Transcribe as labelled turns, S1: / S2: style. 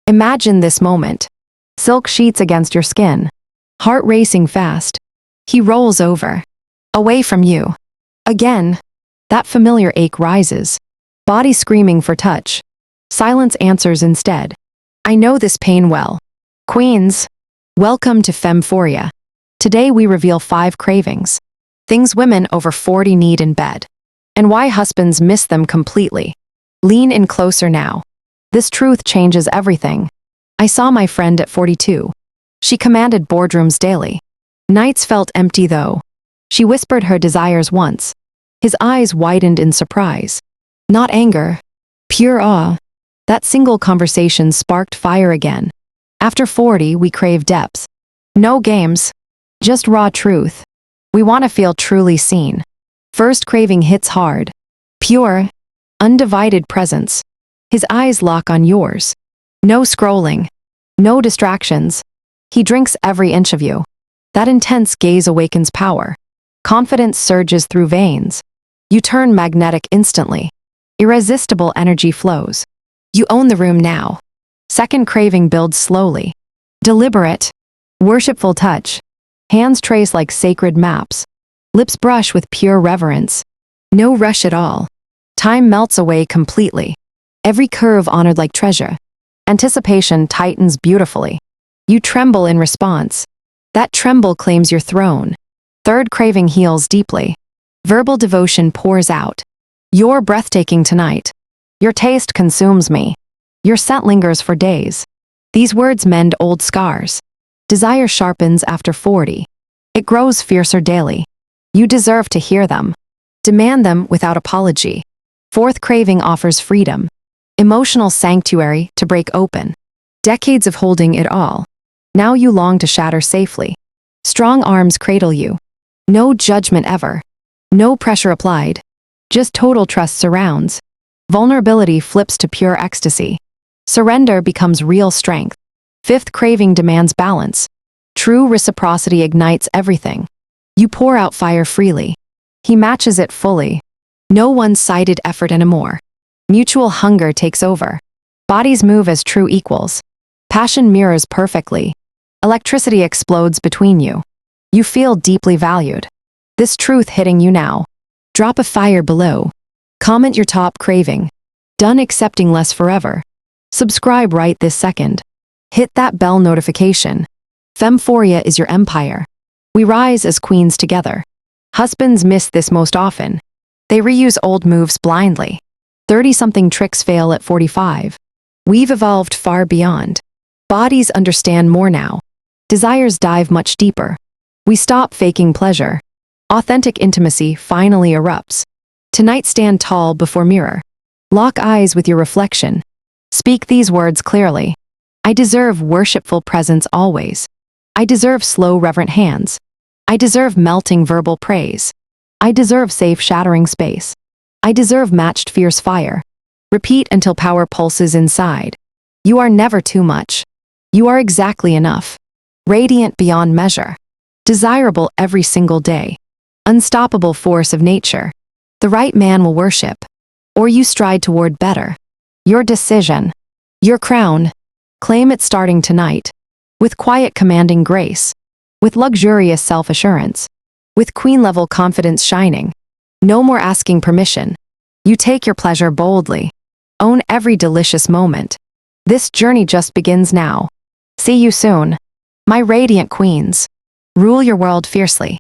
S1: Imagine this moment. Silk sheets against your skin. Heart racing fast. He rolls over. Away from you. Again. That familiar ache rises. Body screaming for touch. Silence answers instead. I know this pain well. Queens, welcome to FemPhoria. Today we reveal 5 cravings. Things women over 40 need in bed. And why husbands miss them completely. Lean in closer now. This truth changes everything. I saw my friend at 42. She commanded boardrooms daily. Nights felt empty though. She whispered her desires once. His eyes widened in surprise. Not anger. Pure awe. That single conversation sparked fire again. After 40, we crave depth. No games. Just raw truth. We want to feel truly seen. First craving hits hard. Pure, undivided presence. His eyes lock on yours. No scrolling. No distractions. He drinks every inch of you. That intense gaze awakens power. Confidence surges through veins. You turn magnetic instantly. Irresistible energy flows. You own the room now. Second craving builds slowly. Deliberate. Worshipful touch. Hands trace like sacred maps. Lips brush with pure reverence. No rush at all. Time melts away completely. Every curve honored like treasure. Anticipation tightens beautifully. You tremble in response. That tremble claims your throne. Third craving heals deeply. Verbal devotion pours out. You're breathtaking tonight. Your taste consumes me. Your scent lingers for days. These words mend old scars. Desire sharpens after 40. It grows fiercer daily. You deserve to hear them. Demand them without apology. Fourth craving offers freedom. Emotional sanctuary to break open. Decades of holding it all. Now you long to shatter safely. Strong arms cradle you. No judgment ever. No pressure applied. Just total trust surrounds. Vulnerability flips to pure ecstasy. Surrender becomes real strength. Fifth craving demands balance. True reciprocity ignites everything. You pour out fire freely. He matches it fully. No one-sided effort anymore. Mutual hunger takes over. Bodies move as true equals. Passion mirrors perfectly. Electricity explodes between you. You feel deeply valued. This truth hitting you now. Drop a fire below. Comment your top craving. Done accepting less forever. Subscribe right this second. Hit that bell notification. FemPhoria is your empire. We rise as queens together. Husbands miss this most often. They reuse old moves blindly. 30-something tricks fail at 45. We've evolved far beyond. Bodies understand more now. Desires dive much deeper. We stop faking pleasure. Authentic intimacy finally erupts. Tonight stand tall before mirror. Lock eyes with your reflection. Speak these words clearly. I deserve worshipful presence always. I deserve slow reverent hands. I deserve melting verbal praise. I deserve safe shattering space. I deserve matched fierce fire. Repeat until power pulses inside. You are never too much. You are exactly enough. Radiant beyond measure. Desirable every single day. Unstoppable force of nature. The right man will worship. Or you stride toward better. Your decision. Your crown. Claim it starting tonight. With quiet commanding grace. With luxurious self-assurance. With queen-level confidence shining. No more asking permission. You take your pleasure boldly. Own every delicious moment. This journey just begins now. See you soon. My radiant queens. Rule your world fiercely.